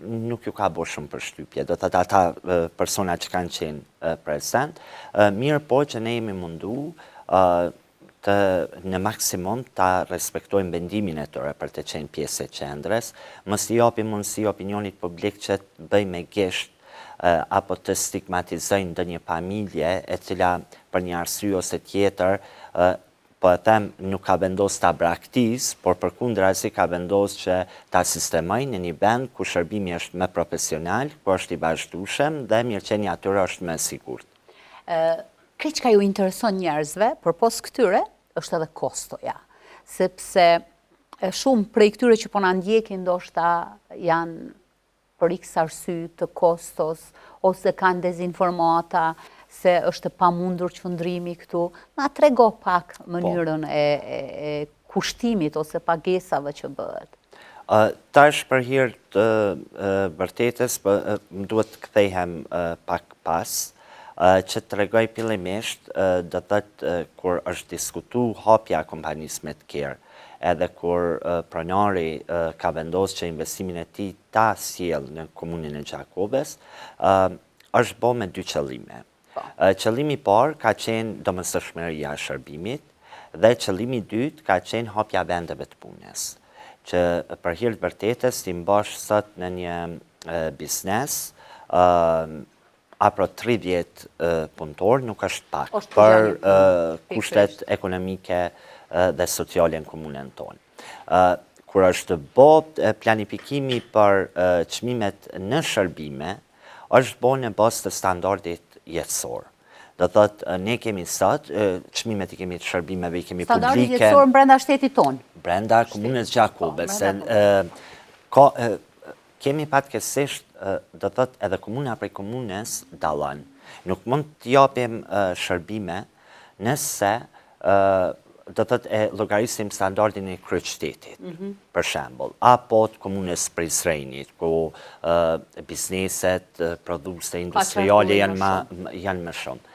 [SPEAKER 2] nuk ju ka bërë shumë përshtypje, do të thotë ata persona që kanë qenë prezent, mirë po që ne jemi mundu në maksimum ta respektojmë vendimin e tyre për të qenë pjesë e qendrës, mos i japim mundësi opinionit publik që të bëjë me gisht apo të stigmatizojnë ndonjë familje e cila për një arsye ose tjetër po e them nuk ka vendos ta braktis, por përkundrazi ka vendos që ta sistemojnë në një vend ku shërbimi është më profesional, ku është i vazhdueshëm dhe mirëqenia e tyre është më e sigurt.
[SPEAKER 1] Këtë çka ju intereson njerëzve, përpos këtyre, është edhe kostoja, sepse shumë prej këtyre që po na ndjekin ndoshta janë për x arsye të kostos ose kanë dezinformata, se është pamundur qëndrimi këtu. Na trego pak mënyrën e kushtimit ose pagesave që bëhet.
[SPEAKER 2] Tash për hir të vërtetës, duhet të kthehem pak pas, që të tregoj fillimisht, do të thotë kur është diskutu hapja e kompanisë me të kerë, edhe kur pronari ka vendosur që investimin e tij ta sjellë në komunën e Gjakovës, është bërë me dy qëllime. Qëllimi i parë ka qenë domosdoshmëria e shërbimit dhe qëllimi i dytë ka qenë hapja vendeve të punës, që për hir të vërtetës ti mbash sot në një biznes apro 30 punëtor nuk është pak për kushtet ekonomike dhe sociale në komunën tonë. Kur është bërë planifikimi për çmimet në shërbime, është bërë në bazë të standardit jetësor. Do thotë ne kemi sot çmimet i kemi të shërbimeve i kemi publike.
[SPEAKER 1] Standardi jetësor brenda shtetit tonë.
[SPEAKER 2] Brenda komunës Gjakovës. Kemi fatkeqësisht do thotë edhe komuna prej komunës dallon. Nuk mund të japim shërbime nëse do thotë e llogarisim standardin e kryeqytetit, për shembull, apo të komunës Prizrenit, ku bizneset prodhuese industriale janë më shumë.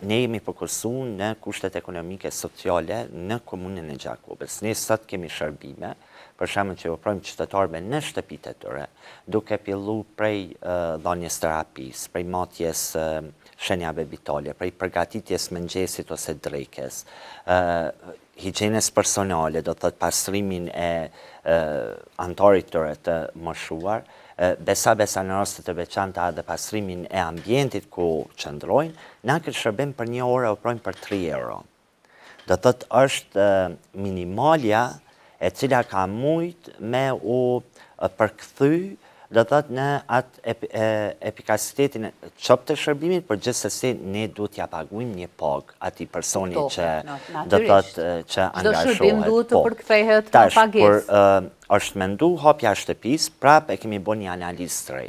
[SPEAKER 2] Ne jemi fokusuar në kushtet ekonomike sociale në komunën e Gjakovës. Ne sot kemi shërbime, për shembull që ofrojmë qytetarëve në shtëpitë e tyre, duke filluar prej dhënies terapisë, prej matjes shenjave vitale, prej përgatitjes mëngjesit ose drekës, higjienës personale, do të thotë pastrimin e antarit tyre të moshuar, besa në raste të veçanta dhe pastrimin e ambientit ku qëndrojnë, na këtë shërbim për 1 orë ofrojmë për 3 euro. Do të thotë është minimalja e cila ka mujt me u përkthy do thot në atë efikasitetin qop të shërbimit, për gjithsesi ne duhet ja paguajmë një pagë atij personi që do thot që angazhohet.
[SPEAKER 1] Çdo shërbim duhet të përkthehet në pagesë.
[SPEAKER 2] Është mendu hapja e shtëpisë, prapë e kemi bën një analizë të re.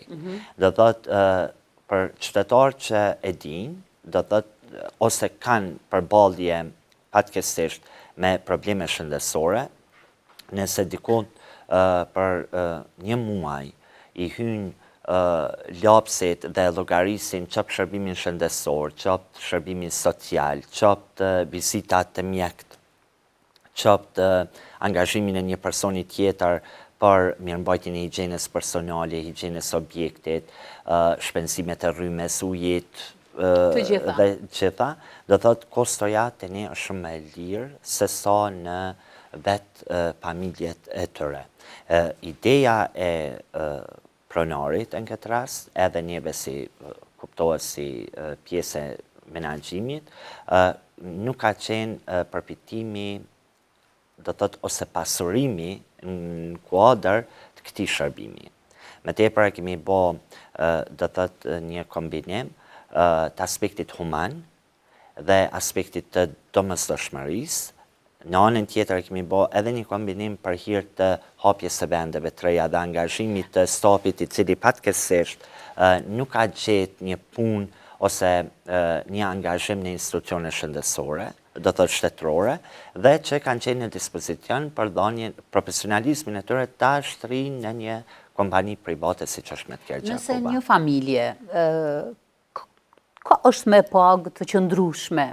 [SPEAKER 2] Do thot për qytetarë që e dinë, do thot ose kanë përballje fatkeqësisht me probleme shëndetësore, nëse dikon për një muaj i hynë lapset dhe llogarisin qop shërbimin shëndetësor, qop shërbimin social, qop vizitat të mjekët, qop angazhimin e një personi tjetër për mirëmbajtjen e higjienës personale, higjienës objektit, shpenzimet e rrymës, ujit, dhe gjitha, do thot kostoja të ne është shumë e lirë se sa në vetë familjet e tëre. Ideja e pronarit në këtë rast, edhe neve si kuptohet si pjesë e menaxhimit, nuk ka qenë përfitimi, do thot ose pasurimi në kuadër të këtij shërbimi. Me tepër kemi bë, do thot një kombinim të aspektit human dhe aspektit të domosdoshmërisë. Në anën tjetër kemi bë edhe një kombinim për hir të hapjes së vendeve të reja dhe angazhimit të stafit i cili fatkeqësisht nuk ka gjetë një punë ose një angazhim në institucione shëndetësore, do të shtetërore, dhe që kanë qenë në dispozicion për dhënien profesionalizmin e tyre ta shtrinë në një kompani private siç është Medcare Gjakuba.
[SPEAKER 1] Nëse një familje ka është me pagë të qëndrueshme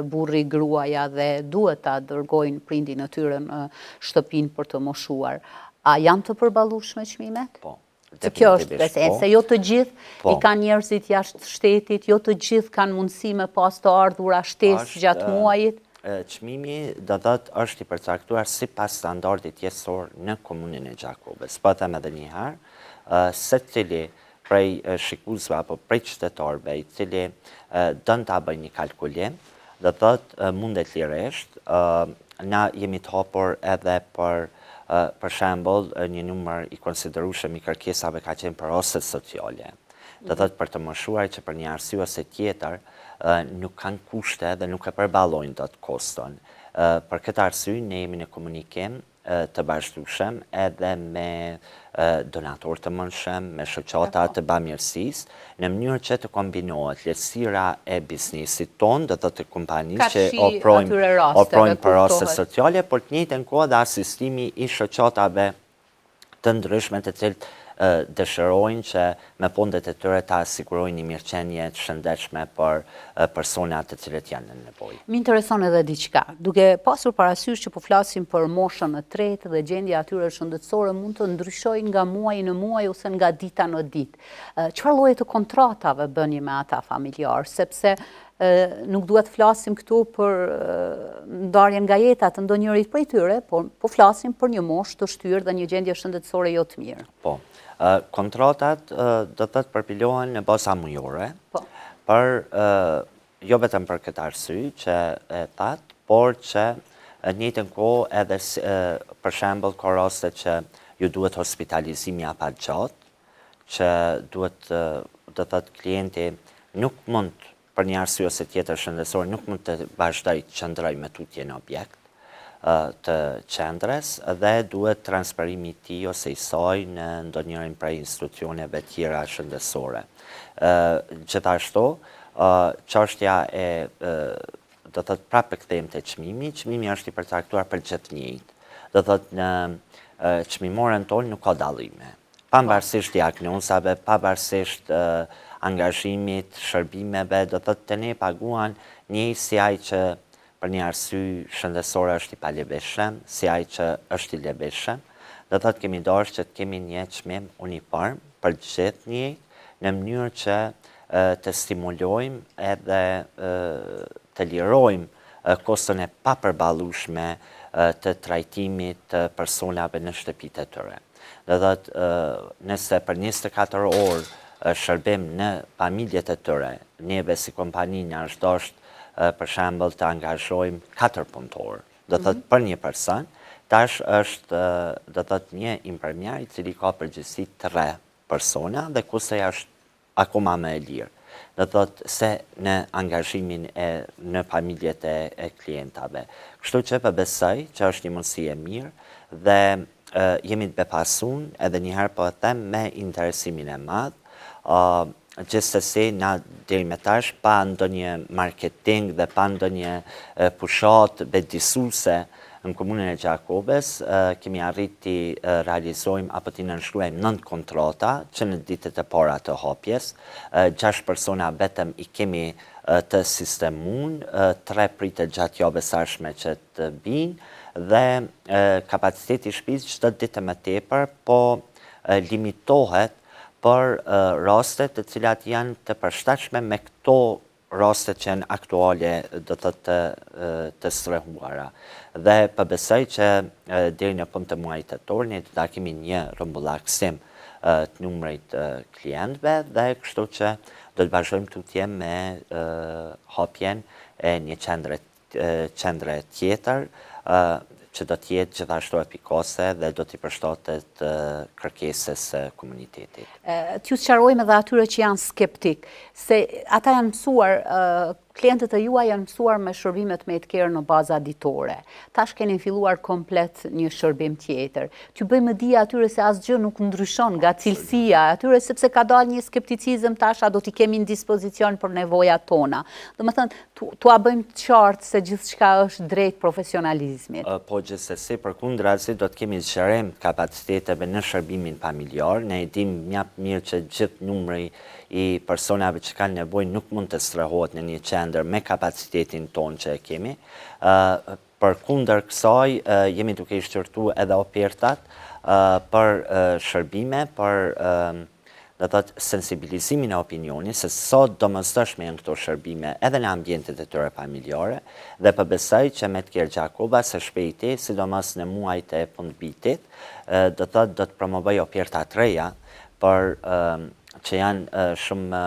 [SPEAKER 1] burri, gruaja dhe duhet ta dërgojnë prindin e tyre në shtëpinë për të moshuar, a janë të përballueshme çmimet?
[SPEAKER 2] Po.
[SPEAKER 1] Kjo është besë, se jo të gjithë i kanë njerëzit jashtë shtetit, jo të gjithë kanë mundësi me pas të ardhura shtesë gjatë muajit.
[SPEAKER 2] Çmimi do thot është i përcaktuar sipas standardit jetësor në komunën e Gjakubës. Po them edhe një herë, secili prej shikuesve apo prej qytetarëve i cili don ta bëjë një kalkulim, do thot mundet lirisht, na jemi të hapur edhe për shembull një numër i konsiderueshëm i kërkesave ka qenë për raste sociale. Do thot për të moshuar që për një arsye ose tjetër nuk kanë kushte dhe nuk e përballojnë dot koston. Për këtë arsye ne jemi në komunikim të vazhdueshëm edhe me donatorë të mundshëm, me shoqata të bamirësisë, në mënyrë që të kombinohet lehtësira e biznesit tonë, do të kompanisë që oprojnë për raste sociale, por të njëjtën kohë dhe asistimi i shoqatave të ndryshme të cilët dëshirojnë që me fondet e tyre ta sigurojnë një mirëqenie të shëndetshme për personat të cilët janë në nevojë.
[SPEAKER 1] Më intereson edhe diçka. Duke pasur parasysh që po flasim për moshën e tretë dhe gjendja atyre shëndetësore mund të ndryshojë nga muaji në muaj ose nga dita në ditë. Çfarë lloje të kontratave bëni me ata familjar, sepse nuk duhet flasim këtu për ndarjen nga jeta të ndonjërit prej tyre, por po flasim për një moshë të shtyrë dhe një gjendje shëndetësore jo të mirë.
[SPEAKER 2] Po. Kontratat do të përpilohen në baza mujore, për jo vetëm për këtë arsye që e thatë, por që në njëjtën kohë edhe për shembull ka raste që ju duhet hospitalizimi afatgjatë, që duhet do të thotë klienti nuk mund për një arsye ose tjetër shëndetësore nuk mund të vazhdojë të qëndrojë me tutje në objekt të qendrës dhe duhet transferimi i tij ose i saj në ndonjërin prej institucioneve tjera shëndetësore. Gjithashtu, çështja e do të thotë prapë kthehemi te çmimi. Çmimi është i përcaktuar për gjithë njëjtë. Do thotë në çmimorën tonë nuk ka dallime. Pavarësisht diagnozave, pavarësisht angazhimit, shërbimeve, do thotë të ne paguan njëri si ai që për një arsye shëndetësore është i paleveshëm, si ai që është i leveshëm. Do thotë kemi dashur që të kemi një çmim uniform për gjithë njëjtë, në mënyrë që të stimulojmë edhe të lirojmë koston e papërballueshme të trajtimit të personave në shtëpitë e tyre. Do thotë nëse për 24 orë shërbim në familjet e tyre, neve si kompani na është dashur për shembull të angazhojmë 4 punëtorë, do thotë për një person, tash është do thotë një impremiar i cili ka përgjegjësi 3 persona dhe kusej është akoma më e lirë. Dhe thotë se në angazhimin në familjet e klientave. Kështu që besoj që është një mundësi e mirë dhe jemi të befasun edhe njëherë po e them me interesimin e madh. Gjithsesi na deri me tash pa ndonjë marketing dhe pa ndonjë pushat bedisuese në komunën e Gjakobës, kemi arriti realizojmë apo t'i nënshkruajmë 9 kontrata që në ditët e para të hapjes, 6 persona vetëm i kemi të sistemun, 3 pritet gjatë javës ardhshme që të vinë dhe kapaciteti i shtëpisë çdo ditë më tepër, po limitohet për rastet të cilat janë të përshtatshme me këto rastet që janë aktuale, do thotë të strehuara. Dhe besoj që deri në fund të muajit tetor ne do ta kemi një rrëmbullaksim të numrit klientëve dhe kështu që do të vazhdojmë tutje me hapjen e një qendre tjetër që do të jetë gjithashtu efikase dhe do t'i përshtatet kërkesës së komunitetit.
[SPEAKER 1] T'ju sqarojmë edhe atyre që janë skeptik, se ata janë mësuar, klientët e juaj janë mësuar me shërbimet me care në baza ditore. Tash keni filluar komplet një shërbim tjetër. T'ju bëjmë di atyre se asgjë nuk ndryshon nga cilësia atyre, sepse ka dalë një skepticizëm tash a do t'i kemi në dispozicion për nevojat tona. Domethënë, t'ua bëjmë të qartë se gjithçka është drejt profesionalizmit.
[SPEAKER 2] Po gjithsesi, përkundrazi do të kemi zgjerim kapaciteteve në shërbimin familjar. Ne e dim mjaft mirë që gjithë numri i personave që kanë nevojë nuk mund të strehohet në një qendër me kapacitetin tonë që e kemi. Përkundër kësaj, jemi duke i shqyrtuar edhe ofertat për shërbime, për do thotë sensibilizimin e opinionit se sa domosdoshme janë këto shërbime edhe në ambientet e tyre familjare dhe besoj që me Care Gjakoba së shpejti, sidomos në muajt e fundvitit, do thotë do të promovoj oferta të reja për që janë shumë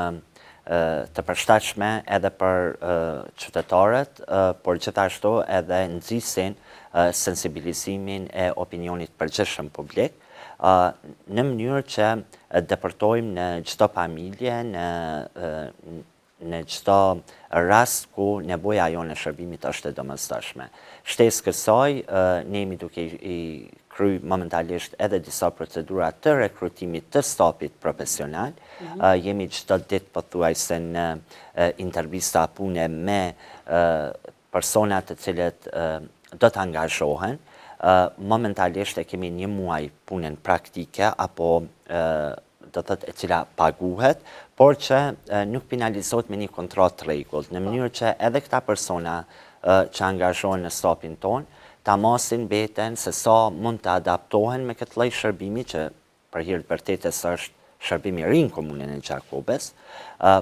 [SPEAKER 2] të përshtatshme edhe për qytetarët, por gjithashtu edhe nxisin sensibilizimin e opinionit përgjithshëm publik, në mënyrë që depërtojmë në çdo familje, në çdo rast ku nevoja jonë e shërbimit është e domosdoshme. Shtesë kësaj, ne jemi duke i kry momentalisht edhe disa procedura të rekrutimit të stafit profesional. Jemi çdo ditë pothuajse në intervista pune me persona të cilët do të angazhohen. Momentalisht e kemi një muaj punën praktike apo do thotë e cila paguhet, por që nuk finalizohet me një kontratë të rregullt, në mënyrë që edhe këta persona që angazhohen në stafin tonë ta masin veten se sa mund të adaptohen me këtë lloj shërbimi që për hir të vërtetës është shërbimi i ri në komunën e Gjakobës,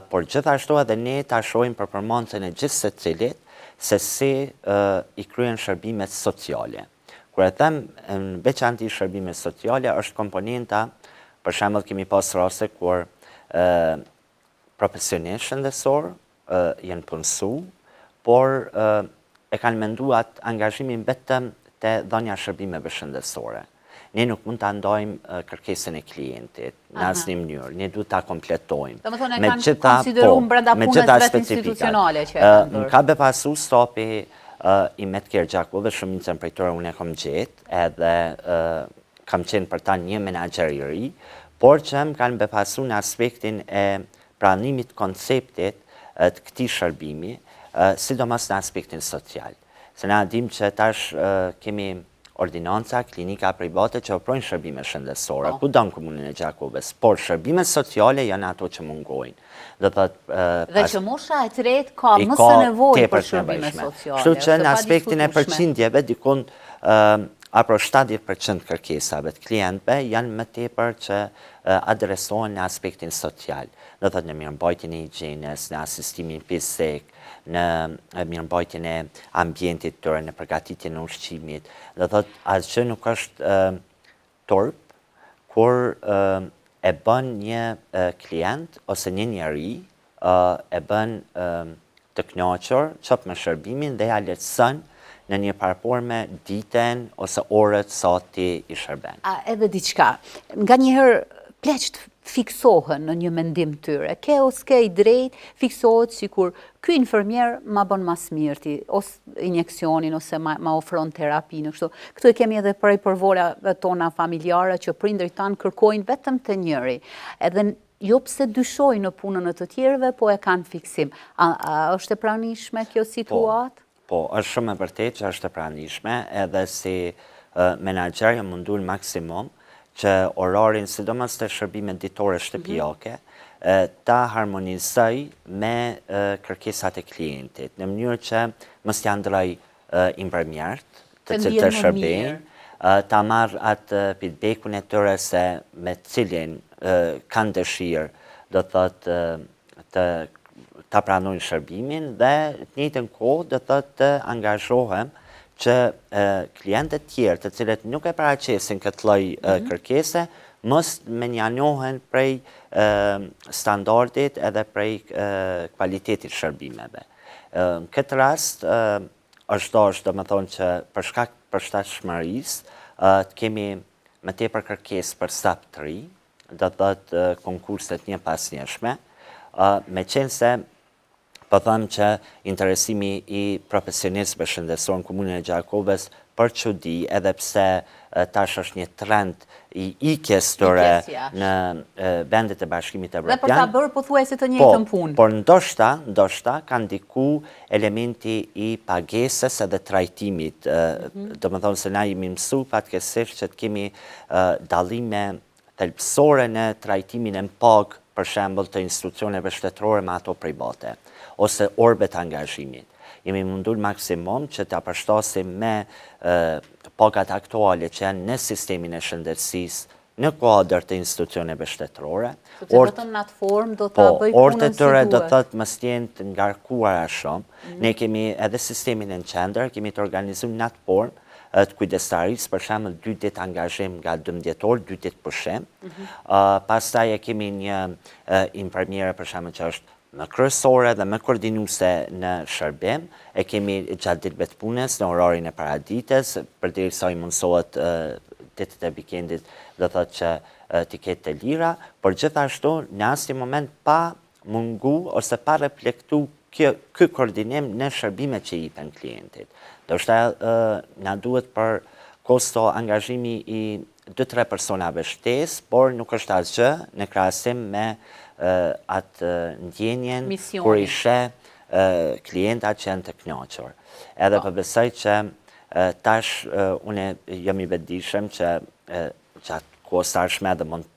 [SPEAKER 2] por gjithashtu edhe ne ta shohim për përmendjen e gjithë secilit se si i kryen shërbimet sociale. Kur e them në veçantë shërbimet sociale është komponenta, për shembull kemi pas raste kur profesionistë shëndetësor janë punësu, por e kanë menduar angazhimin vetëm te dhënia e shërbimeve shëndetësore. Ne nuk mund ta ndajmë kërkesën e klientit në asnjë mënyrë, ne duhet ta kompletojmë.
[SPEAKER 1] Domethënë e kanë konsideruar brenda punës vetë institucionale që e kanë bërë.
[SPEAKER 2] Ka befasu stafi i Care Gjakobës, shumicën prej tyre unë e kam gjetë, edhe kam qenë për ta një menaxher i ri, por që më kanë befasu në aspektin e pranimit konceptit të këtij shërbimi, sidomos në aspektin social. Se na dim që tash kemi ordinanca, klinika private që ofrojnë shërbime shëndetësore, kudo në komunën e Gjakobës, por shërbimet sociale janë ato që mungojnë.
[SPEAKER 1] Dhe që mosha e tretë ka më së nevojë për shërbime sociale.
[SPEAKER 2] Kështu që në aspektin e përqindjeve, dikun apro 70% kërkesave të klientëve janë më tepër që adresohen në aspektin social. Do thotë në mirëmbajtjen e higjienës, në asistimin fizik, në mirëmbajtjen e ambientit tyre, në përgatitjen e ushqimit. Do thotë asgjë nuk është turp kur e bën një klient ose një njeri e bën të kënaqur, qoftë me shërbimin dhe ja lehtëson në një parforme ditën ose orët sa ti i shërben.
[SPEAKER 1] Edhe diçka, nga njëherë pleqt fiksohen në një mendim tyre. Ke ose ke i drejt, fiksohet sikur ky infermier ma bën mas mirti, ose injeksionin, ose ma ofron terapinë, kështu. Këtu e kemi edhe prej përvorave tona familjare që prindërit tanë kërkojnë vetëm të njëri. Edhe jo pse dyshojnë në punën e të tjerëve, po e kanë fiksim. A është e pranishme kjo situatë?
[SPEAKER 2] Po, është shumë e vërtetë që është e pranishme, edhe si menaxher jam mundur maksimum që orarin, sidomos të shërbimet ditore shtëpiake, ta harmonizoj me kërkesat e klientit, në mënyrë që mos t'ia ndroj infermierët të cilët të shërbejnë, ta marr atë feedbackun e tyre se me cilin kanë dëshirë, do thotë ta pranojnë shërbimin dhe në të njëjtën kohë do thotë të angazhohem që klientët tjerë të cilët nuk e paraqesin këtë lloj kërkese, mos menjanohen prej standardit edhe prej kualitetit shërbimeve. Në këtë rast, është dashur domethënë që për shkak të përshtatshmërisë, të kemi më tepër kërkesë për staf të ri, do thotë konkurset një pas njëshme, meqense po them që interesimi i profesionistëve shëndetësor në komunën e Gjakovës për çudi, edhe pse tash është një trend i ikjes tyre në vendet e Bashkimit Evropian.
[SPEAKER 1] Dhe për ta bërë pothuajse të njëjtën punë.
[SPEAKER 2] Por ndoshta ka ndiku elementi i pagesës edhe trajtimit. Domethënë se na jemi mësuar fatkeqësisht që të kemi dallime thelbësore në trajtimin e pagë, për shembull të institucioneve shtetërore me ato private, ose orëve të angazhimit. Jemi mundur maksimum që ta përshtasim me pagat aktuale që janë në sistemin e shëndetësisë në kuadër të institucioneve shtetërore.
[SPEAKER 1] Sepse vetëm në atë formë do ta bëj punën si duhet.
[SPEAKER 2] Orët e tyre do thotë mos jenë të ngarkuara shumë. Ne kemi edhe sistemin në qendër, kemi të organizuar në atë formë të kujdestarisë, për shembull 2 ditë angazhim nga 12 orë, 2 ditë pushim. Pastaj e kemi një infermiere për shembull që është më kryesore dhe më koordinuese në shërbim. E kemi gjatë ditëve të punës në orarin e paradites, përderisa i mundsohet ditët e vikendit, do thotë që t'i ketë të lira, por gjithashtu në asnjë moment pa mungu ose pa reflektu ky koordinim në shërbimet që i jepen klientit. Do shta na duhet për kosto angazhimi i 2-3 personave shtesë, por nuk është asgjë në krahasim me atë ndjenjen kur i sheh klientat që janë të kënaqur. Edhe po besoj që tash unë jam i vetëdijshëm që gjatë kohës së ardhshme edhe mund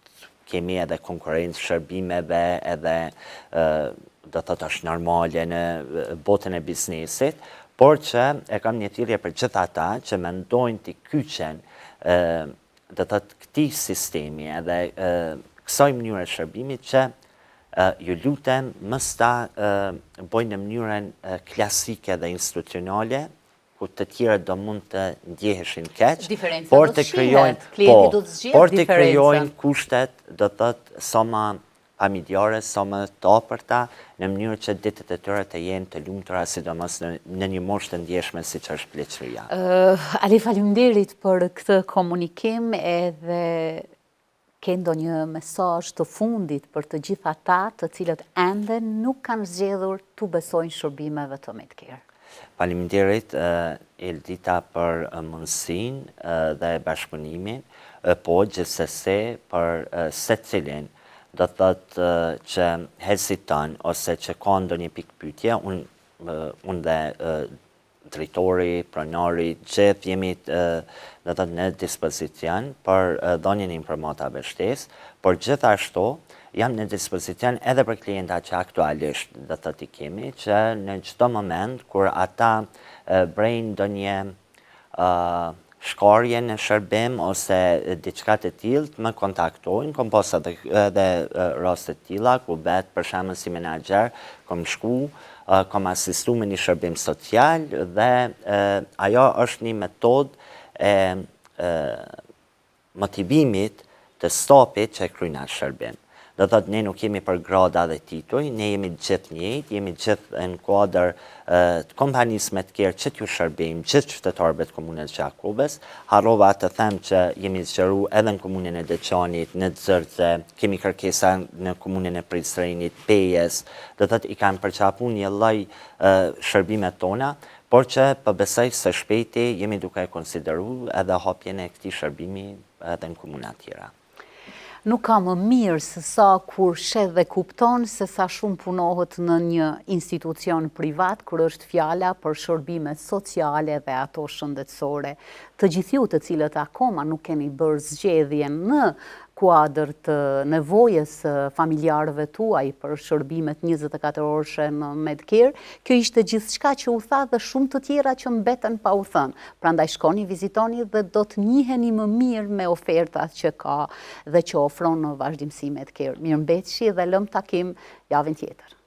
[SPEAKER 2] kemi edhe konkurrencë shërbimeve, edhe do thotë është normale në botën e biznesit, por që e kam një thirrje për gjithë ata që mendojnë të kyçen do thotë këtij sistemi edhe kësaj mënyre shërbimit, që ju lutem mos ta bëjnë në mënyrën klasike dhe institucionale, ku të tjerët do mund të ndjeheshin keq, por të krijojnë kushtet, do thotë sa më familjare, sa më të afërta, në mënyrë që ditët e tyre të jenë të lumtura, sidomos në një moshë të ndjeshme siç është pleqëria.
[SPEAKER 1] Ali, faleminderit për këtë komunikim, edhe ke ndonjë mesazh të fundit për të gjithë ata të cilët ende nuk kanë zgjedhur të besojnë shërbimeve të Medcare?
[SPEAKER 2] Faleminderit Eldita për mundësinë dhe bashkëpunimin, po gjithsesi për secilin do thotë që heziton ose që ka ndonjë pikë pyetje, unë dhe drejtori, pronari, gjithë jemi do thotë në dispozicion për dhënien e informatave shtesë, por gjithashtu jam në dispozicion edhe për klientat që aktualisht do thotë i kemi, që në çdo moment kur ata brejnë ndonjë shkarje në shërbim ose diçka të tillë, më kontaktojnë, kom pas edhe raste të tilla ku vetë për shembull si menaxher kom shku, kom asistu me një shërbim social dhe ajo është një metodë e motivimit të stafit që kryen atë shërbim. Dhe thot, ne nuk jemi për grada dhe tituj, ne jemi gjithë njëjtë, jemi gjithë në kuadër të kompanisë me të kjerë që t'ju shërbim, gjithë qytetarëve të komunës Gjakobës. Harrova të them që jemi zgjeru edhe në komunën e Deçanit, në Dzërze, kemi kërkesa në komunën e Prizrenit, Pejes, dhe thot, i kanë përqapu një lloj shërbimet tona, por që besoj se shpejti jemi duke konsideru edhe hapjen e këtij shërbimi edhe në komuna tjera.
[SPEAKER 1] Nuk ka më mirë se sa kur shet dhe kupton se sa shumë punohet në një institucion privat kur është fjala për shërbime sociale dhe ato shëndetësore. Të gjithju të cilët akoma nuk keni bërë zgjedhjen në kuadër të nevojës familjarëve tuaj për shërbimet 24 orëshe në Medcare, kjo ishte gjithçka që u tha dhe shumë të tjera që mbeten pa u thënë. Prandaj shkoni, vizitoni dhe do të njiheni më mirë me ofertat që ka dhe që ofron në vazhdimsi Medcare. Mirëmbëjtje dhe lëm takim javën tjetër.